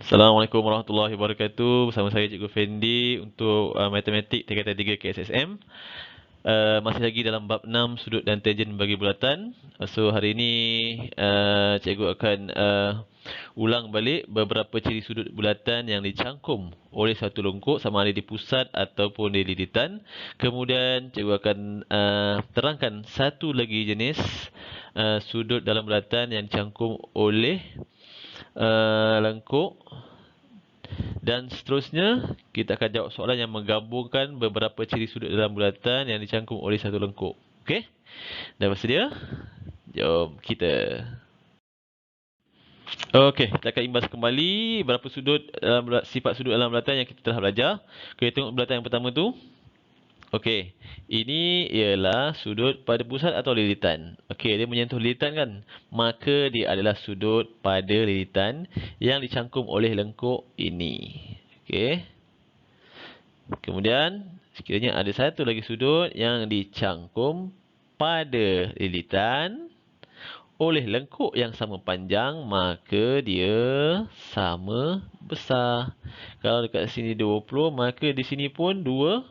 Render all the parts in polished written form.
Assalamualaikum warahmatullahi wabarakatuh. Bersama saya Cikgu Fendi untuk Matematik tingkatan 3 KSSM. Masih lagi dalam bab 6 sudut dan tangen bagi bulatan. So hari ini Cikgu akan ulang balik beberapa ciri sudut bulatan yang dicangkum oleh satu lengkuk sama ada di pusat ataupun di lilitan. Kemudian Cikgu akan terangkan satu lagi jenis sudut dalam bulatan yang dicangkum oleh lengkuk. Dan seterusnya, kita akan jawab soalan yang menggabungkan beberapa ciri sudut dalam bulatan yang dicangkum oleh satu lengkuk. Okey? Dah bersedia? Jom kita. Okey, kita akan imbas kembali berapa sudut dalam sifat sudut dalam bulatan yang kita telah belajar. Kita tengok bulatan yang pertama tu. Okey, ini ialah sudut pada pusat atau lilitan. Okey, dia menyentuh lilitan kan? Maka dia adalah sudut pada lilitan yang dicangkum oleh lengkuk ini. Okey. Kemudian, sekiranya ada satu lagi sudut yang dicangkum pada lilitan oleh lengkuk yang sama panjang, maka dia sama besar. Kalau dekat sini 20, maka di sini pun 20.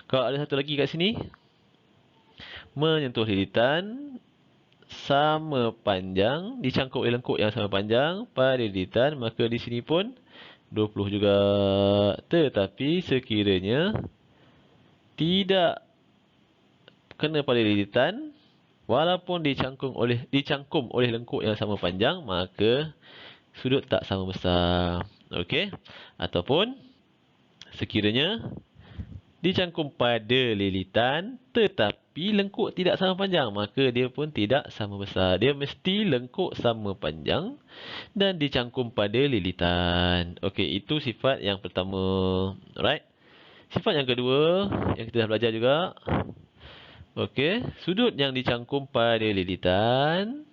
Kalau ada satu lagi kat sini, menyentuh lilitan, sama panjang, dicangkup oleh lengkuk yang sama panjang pada lilitan, maka di sini pun 20 juga. Tetapi sekiranya tidak kena pada lilitan, walaupun dicangkum oleh lengkuk yang sama panjang, maka sudut tak sama besar. Okey? Ataupun sekiranya dicangkum pada lilitan tetapi lengkuk tidak sama panjang, maka dia pun tidak sama besar. Dia mesti lengkuk sama panjang dan dicangkum pada lilitan. Okey, itu sifat yang pertama. Alright. Sifat yang kedua yang kita dah belajar juga. Okey, sudut yang dicangkum pada lilitan.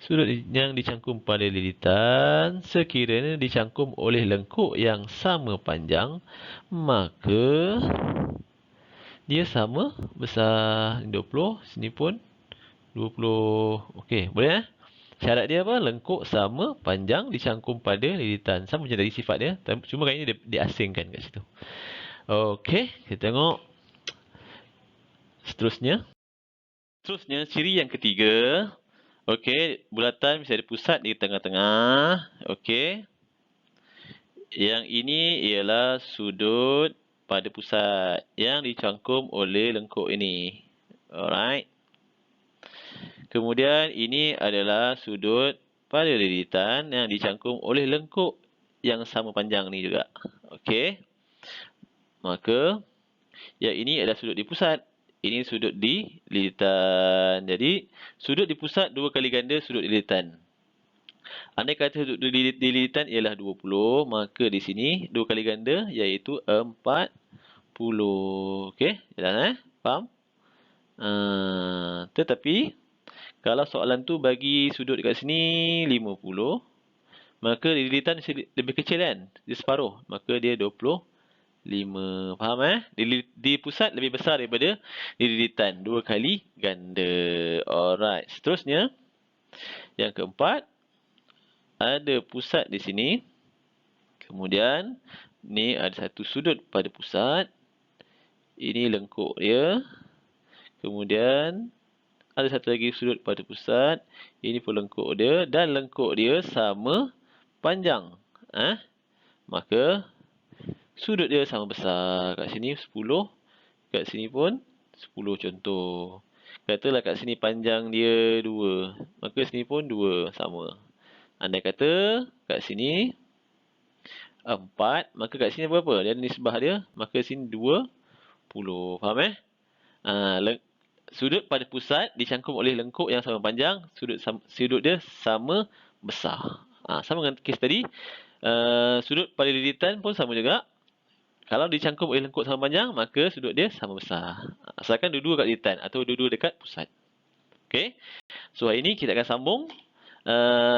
Sudut yang dicangkum pada lilitan sekiranya dicangkum oleh lengkuk yang sama panjang, maka dia sama besar. 20, sini pun 20. Okey, boleh eh? Syarat dia apa? Lengkuk sama panjang dicangkum pada lilitan. Sama macam dari sifat dia, cuma kali ini dia asingkan kat situ. Okey, kita tengok seterusnya. Seterusnya, ciri yang ketiga. Okey, bulatan mesti ada pusat di tengah-tengah. Okey. Yang ini ialah sudut pada pusat yang dicangkum oleh lengkuk ini. Alright. Kemudian ini adalah sudut pada lilitan yang dicangkum oleh lengkuk yang sama panjang ni juga. Okey. Maka yang ini adalah sudut di pusat. Ini sudut di lilitan. Jadi, sudut di pusat 2 kali ganda sudut di lilitan. Andai kata sudut di lilitan ialah 20, maka di sini 2 kali ganda iaitu 40. Okey, jelas eh? Faham? Tetapi, kalau soalan tu bagi sudut dekat sini 50, maka di lilitan lebih kecil kan? Dia separuh. Maka dia 25. Faham eh? Di pusat lebih besar daripada di lilitan. 2 kali ganda. Alright. Seterusnya, yang keempat, ada pusat di sini. Kemudian, ni ada satu sudut pada pusat. Ini lengkuk dia. Kemudian, ada satu lagi sudut pada pusat. Ini pun lengkuk dia. Dan lengkuk dia sama panjang. Maka, sudut dia sama besar. Kat sini 10. Kat sini pun 10 contoh. Katalah kat sini panjang dia 2. Maka sini pun 2 sama. Andai kata kat sini 4. Maka kat sini berapa? Dia nisbah dia. Maka sini 20. Faham eh? Sudut pada pusat dicangkum oleh lengkuk yang sama panjang. Sudut dia sama besar. Sama dengan kes tadi. Sudut pada lilitan pun sama juga. Kalau dicangkum oleh lengkuk sama panjang, maka sudut dia sama besar. Asalkan dua-dua kat lilitan atau dua-dua dekat pusat. Okey. So, hari ini kita akan sambung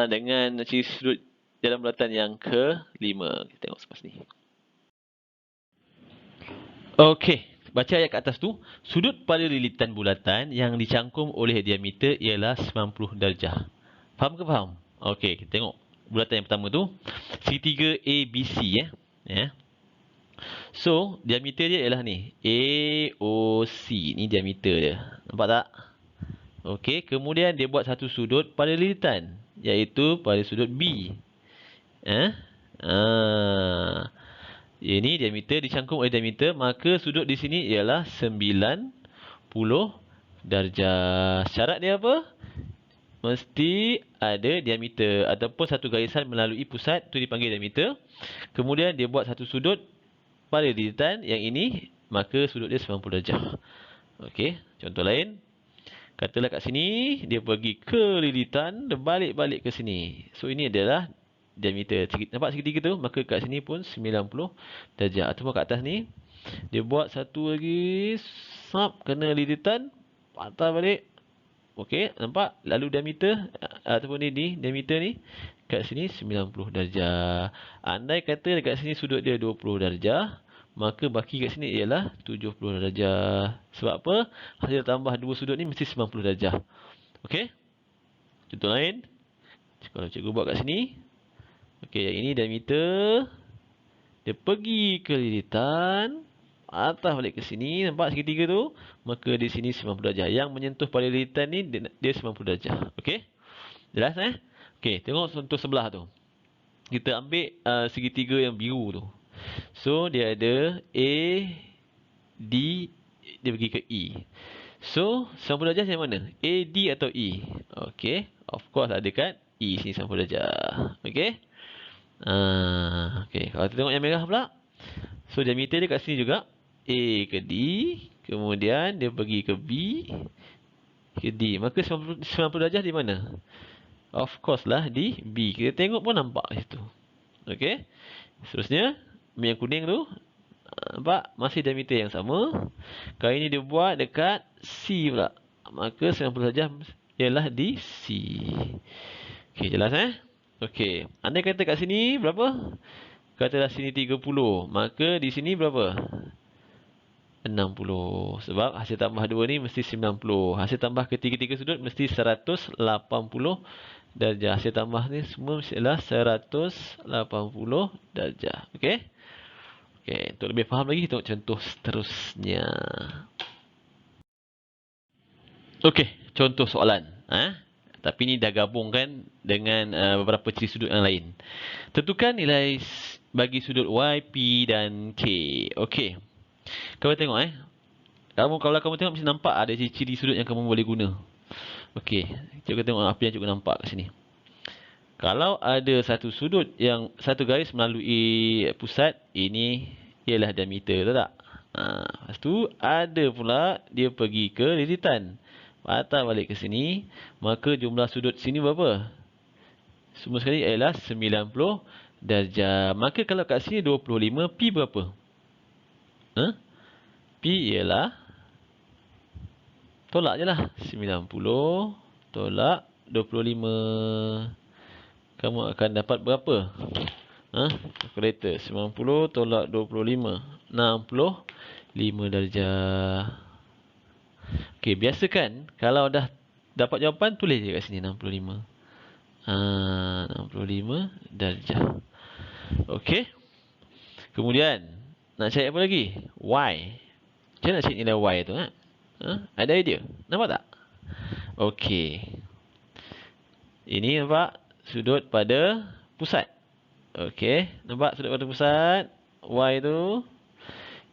dengan ciri sudut dalam bulatan yang kelima. Kita tengok selepas ni. Okey. Baca ayat kat atas tu. Sudut pada lilitan bulatan yang dicangkum oleh diameter ialah 90 darjah. Faham ke faham? Okey, kita tengok bulatan yang pertama tu. Segitiga ABC ya. So, diameter dia ialah ni. AOC. Ni diameter dia. Nampak tak? Okey, kemudian dia buat satu sudut pada lilitan, iaitu pada sudut B. Ini diameter dicangkung oleh diameter, maka sudut di sini ialah 90 darjah. Syarat dia apa? Mesti ada diameter ataupun satu garisan melalui pusat, tu dipanggil diameter. Kemudian dia buat satu sudut pada lilitan yang ini, maka sudut dia 90 darjah. Okey, contoh lain. Katalah kat sini dia pergi ke lilitan, dia balik-balik ke sini. So ini adalah diameter. Nampak segitiga tu? Maka kat sini pun 90 darjah. Ataupun kat atas ni dia buat satu lagi, kena lilitan, patah balik. Okey, nampak? Lalu diameter ataupun ni diameter ni kat sini 90 darjah. Andai kata dekat sini sudut dia 20 darjah, maka baki kat sini ialah 70 darjah. Sebab apa? Hasil tambah dua sudut ni mesti 90 darjah. Okey? Contoh lain. Kalau cikgu buat kat sini. Okey, yang ini diameter. Dia pergi ke lilitan. Atas balik ke sini. Nampak segitiga tu? Maka di sini 90 darjah. Yang menyentuh pada lilitan ni, dia 90 darjah. Okey? Jelas Okey, tengok contoh sebelah tu. Kita ambil segitiga yang biru tu. So, dia ada A, D, dia pergi ke E. So, 90 darjah yang mana? A, D atau E? Okey. Of course ada kat E sini 90 darjah. Okey. Okey. Kalau kita tengok yang merah pula. So, diameter dia kat sini juga. A ke D. Kemudian dia pergi ke B. Ke D. Maka 90 darjah di mana? Of course lah di B. Kita tengok pun nampak di situ. Okey. Seterusnya. Yang kuning tu. Nampak? Masih diameter yang sama. Kali ini dia buat dekat C pula. Maka 90 darjah ialah di C. Okey, jelas Okey. Andai kata kat sini berapa? Katalah sini 30. Maka di sini berapa? 60. Sebab hasil tambah dua ni mesti 90. Hasil tambah ketiga-tiga sudut mesti 180 darjah. Hasil tambah ni semua mesti adalah 180 darjah. Okey? Okey, untuk lebih faham lagi, tengok contoh seterusnya. Okey, contoh soalan. Tapi ni dah gabungkan dengan beberapa ciri sudut yang lain. Tentukan nilai bagi sudut Y, P dan K. Okey. Kamu tengok kalau kamu tengok mesti nampak ada ciri-ciri sudut yang kamu boleh guna. Okey, cikgu tengok apa yang cikgu nampak kat sini. Kalau ada satu sudut yang satu garis melalui pusat, ini ialah diameter, tahu tak? Lepas tu ada pula dia pergi ke lilitan. Patah balik ke sini, maka jumlah sudut sini berapa? Semua sekali ialah 90 darjah. Maka kalau kat sini 25, P berapa? P ialah, tolak je lah. 90 tolak 25. Kamu akan dapat berapa? Kalkulator. 90 tolak 25. 65 darjah. Okey, biasa kan? Kalau dah dapat jawapan, tulis je kat sini 65. 65 darjah. Okey. Kemudian, nak cari apa lagi? Y. Macam mana nak cari nilai Y tu? Ada idea? Nampak tak? Okey. Ini nampak sudut pada pusat. Okey. Nampak sudut pada pusat? Y tu.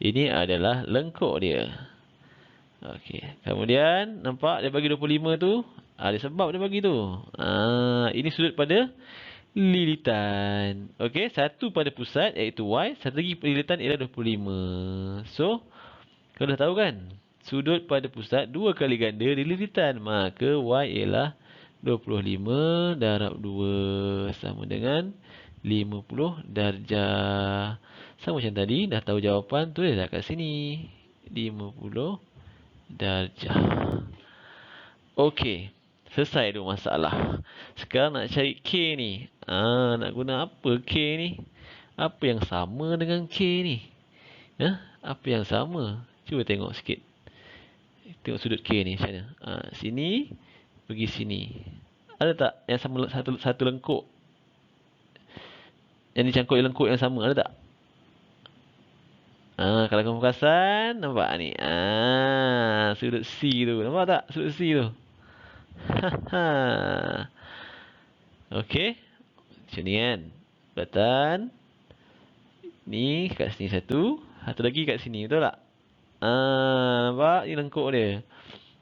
Ini adalah lengkuk dia. Okey. Kemudian, nampak dia bagi 25 tu. Ada sebab dia bagi tu. Ini sudut pada lilitan. Okey. Satu pada pusat iaitu Y. Satu lagi lilitan ialah 25. So, kau dah tahu kan? Sudut pada pusat dua kali ganda di lilitan. Maka Y ialah 25 darab 2 sama dengan 50 darjah. Sama macam tadi. Dah tahu jawapan. Tulislah kat sini. 50 darjah. Okey. Selesai tu masalah. Sekarang nak cari K ni. Nak guna apa K ni? Apa yang sama dengan K ni? Apa yang sama? Cuba tengok sikit. Tengok sudut K ni macam mana. Sini pergi sini. Ada tak yang sama satu lengkuk? Yang dicangkuk lengkuk yang sama, ada tak? Kalau kamu perasan, nampak ni. Sudut C tu. Nampak tak sudut C tu? Okey. Macam ni kan. Belatan. Ni kat sini satu. Satu lagi kat sini. Betul tak? Nampak? Ni lengkuk dia.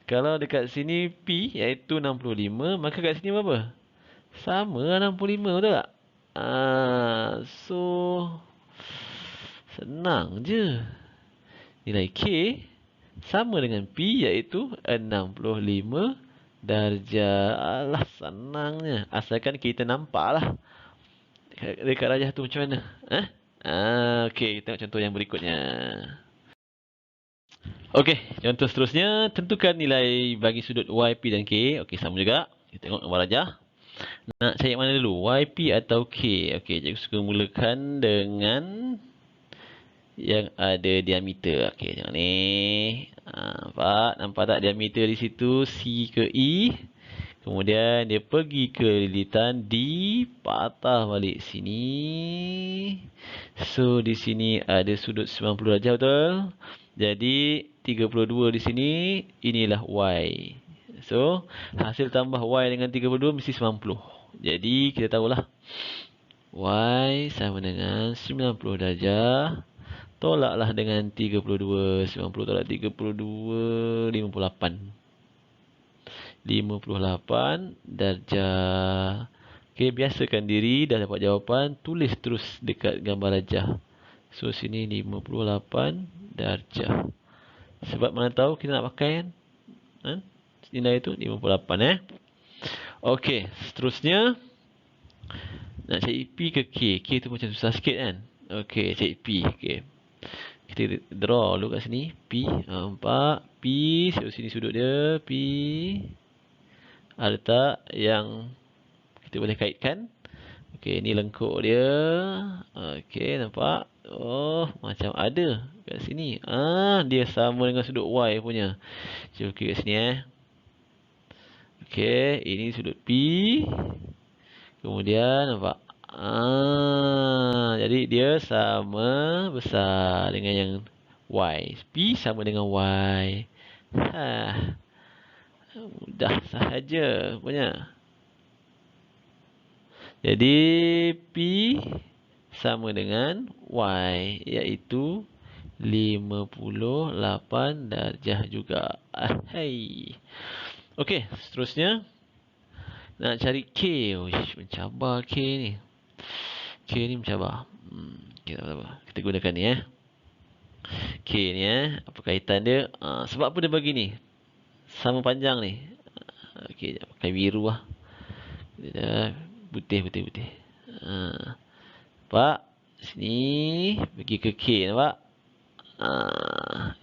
Kalau dekat sini P iaitu 65, maka kat sini berapa? Sama lah 65, betul tak? So senang je. Nilai K sama dengan P iaitu 65 darjah. Alah, senangnya. Asalkan kita nampak lah dekat rajah tu macam mana. Okey, tengok contoh yang berikutnya. Okey, contoh seterusnya. Tentukan nilai bagi sudut YP dan K. Okey, sama juga. Kita tengok gambar rajah. Nak cari mana dulu? YP atau K? Okey, cikgu suka mulakan dengan yang ada diameter. Okey, tengok ni. Nampak tak diameter di situ? C ke E. Kemudian dia pergi ke lilitan D, patah balik sini. So di sini ada sudut 90 darjah, betul? Jadi 32 di sini, inilah Y. So hasil tambah Y dengan 32 mesti 90. Jadi kita tahulah Y sama dengan 90 darjah. Tolaklah dengan 32. 90 tolak 32, 58. 58 darjah. Okey, biasakan diri, dah dapat jawapan, tulis terus dekat gambar rajah. So sini 58 darjah. Sebab mana tahu kita nak pakai kan? Nilai itu 58 Okey, seterusnya nak cari P ke K. K tu macam susah sikit kan? Okey, cari P. Okey. Kita draw dulu kat sini. P. Nampak? P. Sini sudut dia. P. Ada tak yang kita boleh kaitkan? Okey, ni lengkuk dia. Okey, nampak? Oh, macam ada kat sini. Dia sama dengan sudut Y punya. Cuba klik kat sini Okey, ini sudut P. Kemudian nampak? Jadi dia sama besar dengan yang Y. P sama dengan Y. Mudah sahaja punya. Jadi P sama dengan Y, iaitu 58 darjah juga. Okey, seterusnya nak cari K. Mencabar K ni. K ni mencabar. Kita gunakan ni K ni apa kaitan dia? Sebab apa dia bagi ni? Sama panjang ni. Okey, pakai biru lah. Putih. Nampak? Sini pergi ke K, nampak?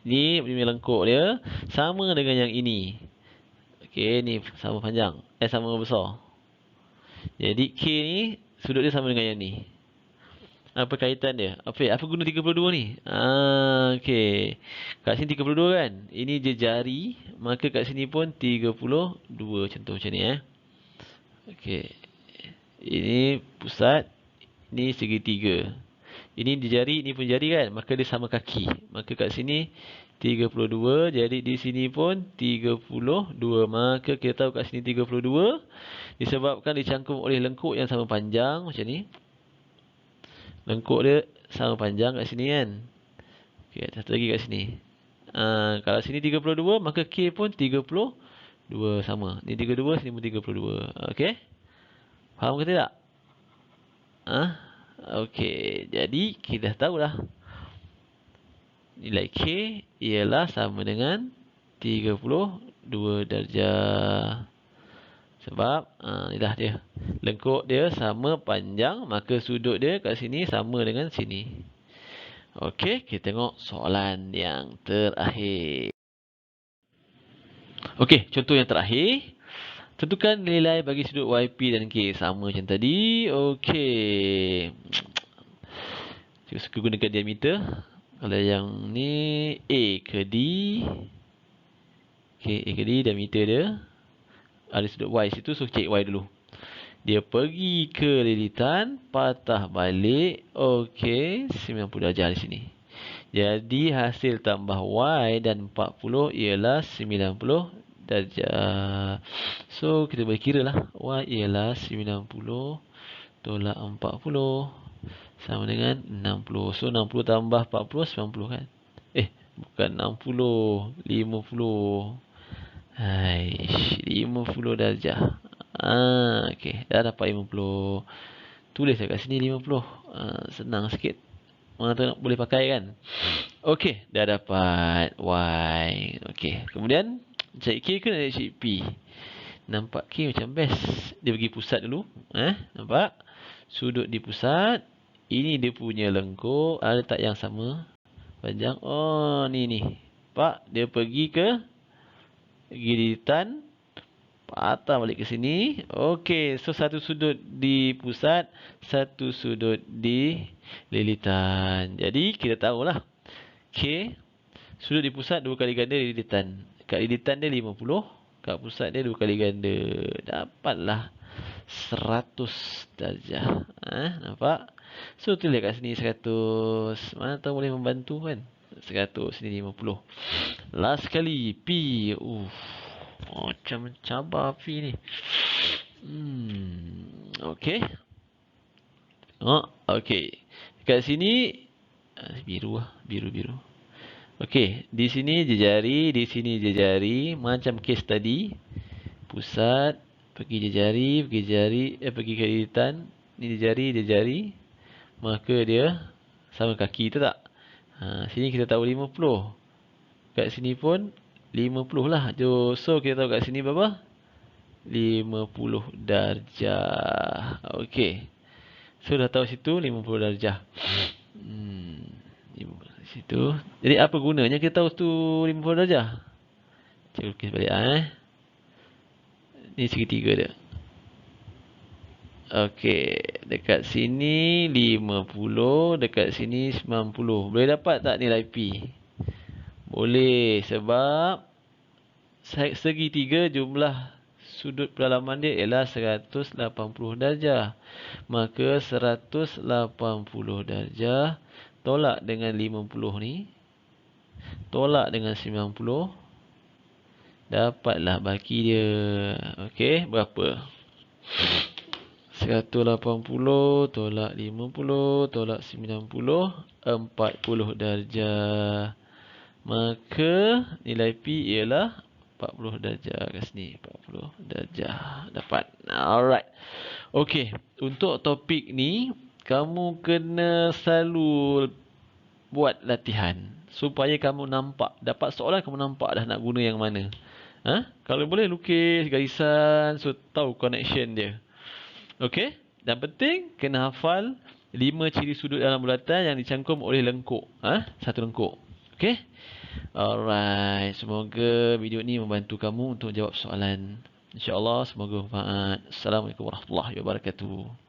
Ni lengkuk dia sama dengan yang ini. Okey, ni sama panjang. Sama besar. Jadi K ni sudut dia sama dengan yang ni. Apa kaitan dia? Apa guna 32 ni? Okey. Kat sini 32 kan? Ini je jari, maka kat sini pun 32. Contoh macam ni Okey. Ini pusat, ini segitiga. Ini di jari, ini pun jari kan? Maka dia sama kaki. Maka kat sini 32, jadi di sini pun 32. Maka kita tahu kat sini 32 disebabkan dicangkum oleh lengkuk yang sama panjang macam ni. Lengkuk dia sama panjang kat sini kan? Okey, satu lagi kat sini. Kalau sini 32, maka K pun 32 sama. Ni 32, sini pun 32. Okey? Faham ke tidak? Okey, jadi kita dah tahulah nilai K ialah sama dengan 32 darjah. Sebab ni dah dia. Lengkuk dia sama panjang, maka sudut dia kat sini sama dengan sini. Okey, kita tengok soalan yang terakhir. Okey, contoh yang terakhir. Tentukan nilai bagi sudut YP dan K. Sama macam tadi. Okey. Saya suka gunakan diameter. Kalau yang ni A ke D. Okey, A ke D diameter dia. Ada sudut Y situ, so cek Y dulu. Dia pergi ke lilitan, patah balik. Okey, 90 darjah di sini. Jadi hasil tambah Y dan 40 ialah 90 darjah. So, kita boleh kira lah. Y ialah 90 tolak 40 sama dengan 60. So, 60 tambah 40, 90 kan? Bukan 60, 50. Hai, 50 darjah. Okey, dah dapat 50. Tulis kat sini 50. Senang sikit. Mana tu boleh pakai kan? Okey, dah dapat Y. Okey, kemudian cari K ke nak cari P? Nampak K macam best. Dia pergi pusat dulu. Nampak? Sudut di pusat. Ini dia punya lengkuk. Letak yang sama. Panjang. Oh, ni. Pak, dia pergi ke gilitan. Patah balik ke sini. Okey, so satu sudut di pusat, satu sudut di lilitan. Jadi, kita tahulah. K, sudut di pusat 2 kali ganda lilitan. Kat lilitan dia 50. Kat pusat dia 2 kali ganda. Dapatlah 100 darjah. Nampak? So, tulis kat sini 100. Mana tahu boleh membantu kan? 100, sini 50. Last sekali, P. Macam mencabar P ni. Okey. Okey. Kat sini biru. Okey, di sini jejari, di sini jejari, macam case tadi. Pusat, pergi jejari, pergi ke lilitan. Ni jejari. Maka dia sama kaki, tu tak? Sini kita tahu 50. Kat sini pun 50 lah. So, kita tahu kat sini berapa? 50 darjah. Okey. So, dah tahu situ 50 darjah. Situ. Jadi, apa gunanya kita tahu tu 50 darjah? Cikgu lukis balik Ni segitiga dia. Okey. Dekat sini 50. Dekat sini 90. Boleh dapat tak nilai P? Boleh. Sebab segitiga jumlah sudut pedalaman dia ialah 180 darjah. Maka 180 darjah tolak dengan 50 ni. Tolak dengan 90. Dapatlah baki dia. Okey, berapa? 180 tolak 50 tolak 90. 40 darjah. Maka nilai P ialah 40 darjah kat sini. 40 darjah. Dapat. Alright. Okey. Untuk topik ni, kamu kena selalu buat latihan. Supaya kamu nampak. Dapat soalan, kamu nampak dah nak guna yang mana. Kalau boleh lukis garisan. So, tahu connection dia. Okey. Dan penting, kena hafal 5 ciri sudut dalam bulatan yang dicangkum oleh lengkuk. Satu lengkuk. Okey. Alright, semoga video ni membantu kamu untuk jawab soalan. InsyaAllah, semoga bermanfaat. Assalamualaikum warahmatullahi wabarakatuh.